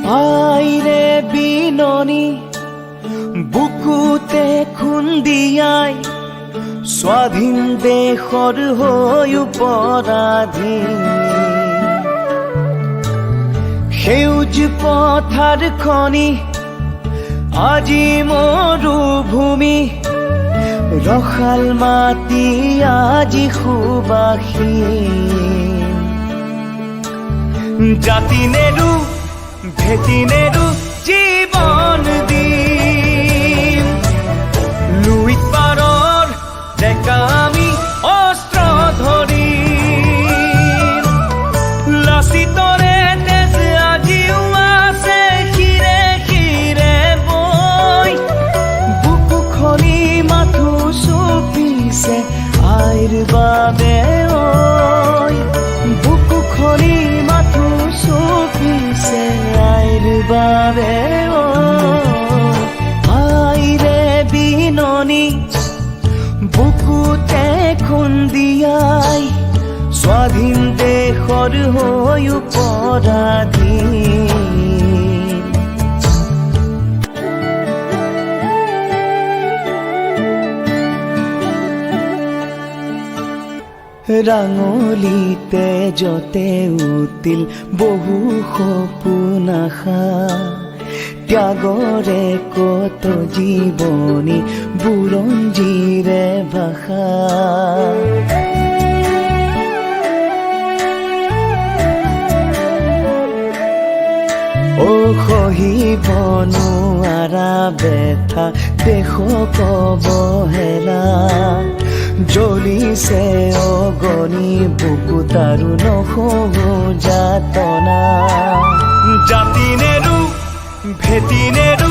আইৰে বিননি বুকুতে খুন্দিয়াই স্বাধীন দেশৰ হৈ পৰাধীন সেউজ পথাৰ খনি আজি মৰুভূমি ৰসাল মাটি আজি সুবাসীন জাতি নেৰু ভেটি নেৰু জীৱন দিম লুইত পাৰৰ ডেকা আমি অস্ত্ৰ ধৰিম লাচিতৰে তেজ আজিও আছে শিৰে শিৰে বৈ বুকু খনি মাথো চুপিছে আইৰ বাবে ঐ বুকু খনি মাথো চুপিছে আইৰ বাবে ঐ আইৰে বিননি বুকুতে খুন্দিয়াই স্বাধীন দেশৰ হৈ পৰাধীন ৰাঙলিতে যতে উঠিল বহু সপোন আশা ত্যাগৰে কত জীৱনী বুৰঞ্জীৰে ভাষা ও সহিব নোৱাৰা ব্যথা দেশক অৱহেলা জ্বলিছে অগণি বুকুত আৰু নহ'ব যাতনা জাতি নেৰু ভেটি নেৰু